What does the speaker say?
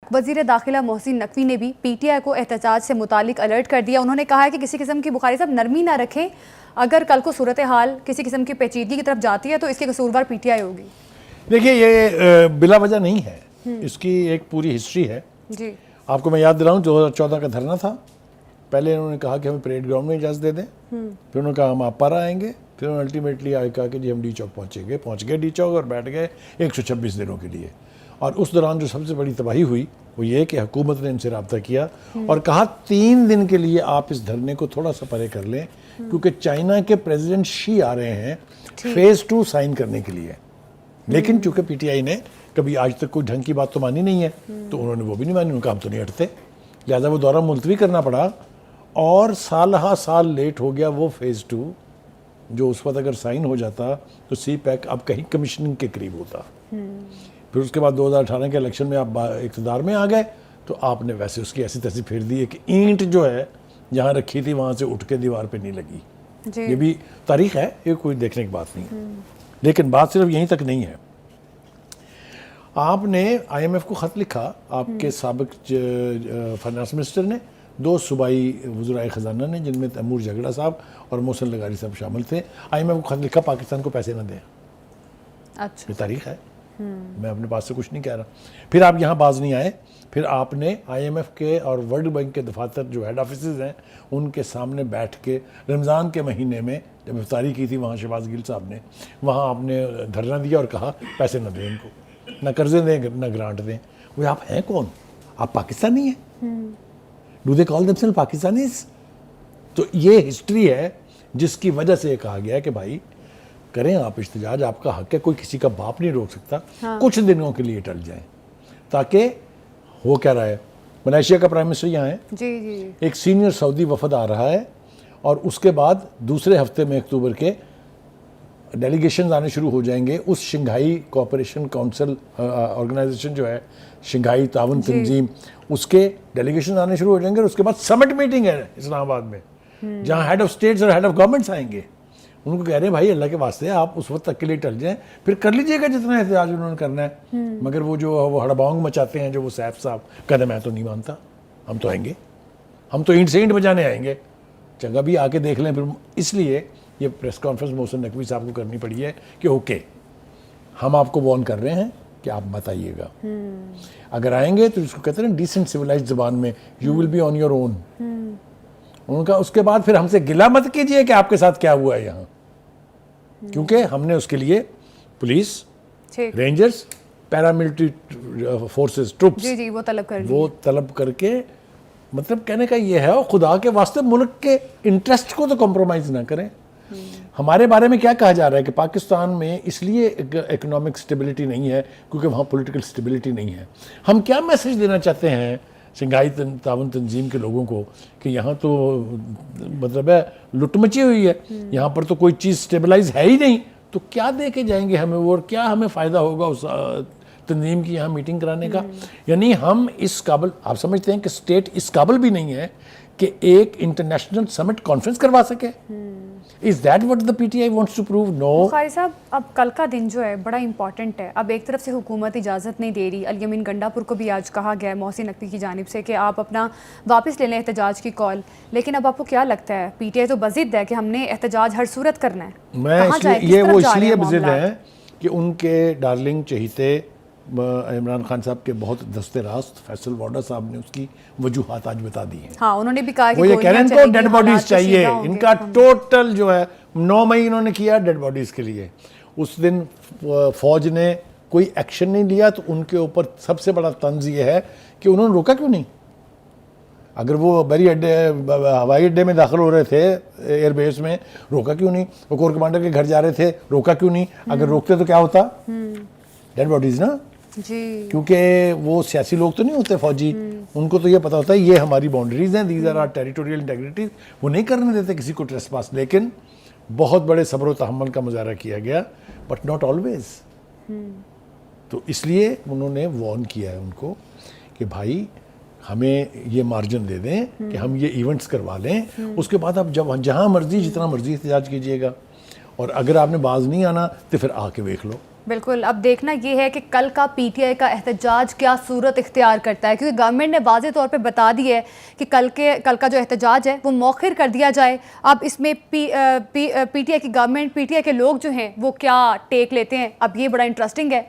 वज़ीर दाखिला मोहसिन नकवी ने भी पीटीआई को एहतजाज से मुतालिक अलर्ट कर दिया। उन्होंने कहा है कि किसी किस्म की बुखारी साहब नरमी ना रखें, अगर कल को सूरत हाल किसी किस्म की पेचीदगी की तरफ जाती है तो इसके कसूरवार पीटीआई होगी। देखिए ये बिला वजह नहीं है, इसकी एक पूरी हिस्ट्री है जी। आपको मैं याद दिलाऊं, 2014 का धरना था। पहले उन्होंने कहा कि हमें परेड ग्राउंड में इजाज़त दे दें, फिर उन्होंने कहा हम आप पर आएंगे, फिर उन्होंने अल्टीमेटली आए कहा कि जी हम डी चौक पहुँच गए डी चौक और बैठ गए 126 दिनों के लिए। और उस दौरान जो सबसे बड़ी तबाही हुई वो ये कि हुकूमत ने इनसे रब्ता किया और कहा 3 दिन के लिए आप इस धरने को थोड़ा सा परे कर लें, क्योंकि चाइना के प्रेसिडेंट शी आ रहे हैं फेज़ 2 साइन करने के लिए। लेकिन चूंकि पीटीआई ने कभी आज तक कोई ढंग की बात तो मानी नहीं है, तो उन्होंने वो भी नहीं मानी, उनका हम तो नहीं हटते, लिहाजा वो दौरा मुलतवी करना पड़ा और साल लेट हो गया वो फेज़ 2, जो उस वक्त अगर साइन हो जाता तो सी पैक अब कहीं कमीशनिंग के करीब होता। फिर उसके बाद 2018 के इलेक्शन में आप इक़्तिदार में आ गए तो आपने वैसे उसकी ऐसी तैसी फेर दी है कि ईंट जो है जहाँ रखी थी वहाँ से उठ के दीवार पे नहीं लगी। ये भी तारीख है, ये कोई देखने की बात नहीं है। लेकिन बात सिर्फ यहीं तक नहीं है। आपने IMF को ख़त लिखा, आपके साबिक फाइनेंस मिनिस्टर ने, 2 सूबाई वज़राए ख़जाना ने, जिनमें तैमूर झगड़ा साहब और मोहसिन लगारी साहब शामिल थे। IMF को ख़त लिखा पाकिस्तान को पैसे न दें। अच्छा, ये तारीख है, मैं अपने पास से कुछ नहीं कह रहा। फिर आप यहाँ बाज नहीं आए, फिर आपने IMF के और वर्ल्ड बैंक के दफातर जो हेड ऑफिस हैं उनके सामने बैठ के रमज़ान के महीने में जब इफ्तारी की थी वहाँ शहबाज गिल साहब ने, वहाँ आपने धरना दिया और कहा पैसे न दें इनको, न कर्जे दें न ग्रांट दें। वो आप हैं कौन? आप पाकिस्तानी हैं? Do they call themselves Pakistanis? तो ये हिस्ट्री है जिसकी वजह से ये कहा गया है कि भाई करें आप इख्तिजाज, आपका हक है, कोई किसी का बाप नहीं रोक सकता। हाँ। कुछ दिनों के लिए टल जाएं, ताकि हो क्या रहा है, मलेशिया का प्राइम मिनिस्टर यहाँ है जी, एक सीनियर सऊदी वफद आ रहा है और उसके बाद दूसरे हफ्ते में अक्टूबर के डेलीगेशन आने शुरू हो जाएंगे। उस शंघाई कोऑपरेशन काउंसिल ऑर्गेनाइजेशन जो है, शंघाई ताउन तंजीम, उसके डेलीगेशन आने शुरू हो जाएंगे। और उसके बाद समिट मीटिंग है इस्लामाबाद में, जहाँ हेड ऑफ स्टेट्स और हेड ऑफ गवर्नमेंट्स आएंगे। उनको कह रहे हैं भाई अल्लाह के वास्ते आप उस वक्त तक के लिए टल जाएं, फिर कर लीजिएगा जितना एहतजाज उन्होंने करना है। मगर वो हड़बांग मचाते हैं जो वो सैफ साहब, कहते मैं तो नहीं मानता, हम तो आएंगे, हम तो ईंट से ईंट बजाने आएंगे। चंगा भी आके देख लें। फिर इसलिए ये प्रेस कॉन्फ्रेंस मोहसिन नकवी साहब को करनी पड़ी है कि ओके हम आपको वार्न कर रहे हैं कि आप मत आइएगा। अगर आएंगे तो इसको कहते हैं डिसेंट सिविलाइज्ड ज़बान में, you will be on your own. उनका उसके बाद फिर हमसे गिला मत कीजिए कि आपके साथ क्या हुआ है यहाँ, क्योंकि हमने उसके लिए police, rangers, paramilitary forces, troops जी, वो तलब करके, मतलब कहने का ये है, और खुदा के वास्ते मुल्क के इंटरेस्ट को तो कॉम्प्रोमाइज़ ना करें। हमारे बारे में क्या कहा जा रहा है कि पाकिस्तान में इसलिए इकोनॉमिक स्टेबिलिटी नहीं है क्योंकि वहाँ पॉलिटिकल स्टेबिलिटी नहीं है। हम क्या मैसेज देना चाहते हैं शंघाई ताउन तंजीम के लोगों को कि यहाँ तो मतलब है लुट मची हुई है, यहाँ पर तो कोई चीज़ स्टेबलाइज है ही नहीं, तो क्या दे के जाएंगे हमें वो, और क्या हमें फ़ायदा होगा उस तंजीम की यहाँ मीटिंग कराने का। यानी हम इस काबिल, आप समझते हैं कि स्टेट इस काबिल भी नहीं है कि एक इंटरनेशनल समिट कॉन्फ्रेंस करवा सके। Is that what the PTI wants to prove? No. Bukhari साहब, अब कल का दिन जो है बड़ा इंपॉर्टेंट है। अब एक तरफ से हुकूमत इजाज़त नहीं दे रही, अल-यमीन गंडापुर को भी आज कहा गया है मोहसिन नकवी की जानिब से कि आप अपना वापस ले लें एहतजाज की कॉल। लेकिन अब आपको क्या लगता है, पीटीआई तो बज़िद है कि हमने एहतजाज हर सूरत करना है? वो इसलिए बज़िद है कि उनके डार्लिंग चहीते इमरान खान साहब के बहुत दस्ते रास्त फैसल वाडा साहब ने उसकी वजूहात आज बता दी हैं। हाँ, उन्होंने भी कहा कि वो ये कह रहे हैं इनको डेड बॉडीज चाहिए। इनका टोटल जो है 9 मई इन्होंने किया डेड बॉडीज के लिए। उस दिन फौज ने कोई एक्शन नहीं लिया, तो उनके ऊपर सबसे बड़ा तंज ये है कि उन्होंने रोका क्यों नहीं। अगर वो बरी अड्डे हवाई अड्डे में दाखिल हो रहे थे एयरबेस में, रोका क्यों नहीं। वो कोर कमांडर के घर जा रहे थे, रोका क्यों नहीं। अगर रोकते तो क्या होता, डेड बॉडीज ना जी। क्योंकि वो सियासी लोग तो नहीं होते फौजी, उनको तो ये पता होता है ये हमारी बाउंड्रीज हैं, दीज आर आवर टेरिटोरियल इंटेग्रिटीज, वो नहीं करने देते किसी को ट्रेसपास। लेकिन बहुत बड़े सब्र व तहम्मुल का मुजाहरा किया गया, बट नॉट ऑलवेज। तो इसलिए उन्होंने वार्न किया है उनको कि भाई हमें ये मार्जिन दे दें कि हम ये इवेंट्स करवा लें, उसके बाद आप जब जहाँ मर्जी जितना मर्जी एहतजाज कीजिएगा, और अगर आपने बाज नहीं आना तो फिर आके देख लो। बिल्कुल, अब देखना ये है कि कल का पीटीआई का एहतजाज क्या सूरत इख्तियार करता है, क्योंकि गवर्नमेंट ने वाज़े तौर पे बता दी है कि कल का जो एहतजाज है वो मौखिर कर दिया जाए। अब इसमें पीटीआई की गवर्नमेंट, पीटीआई के लोग जो हैं वो क्या टेक लेते हैं, अब ये बड़ा इंटरेस्टिंग है।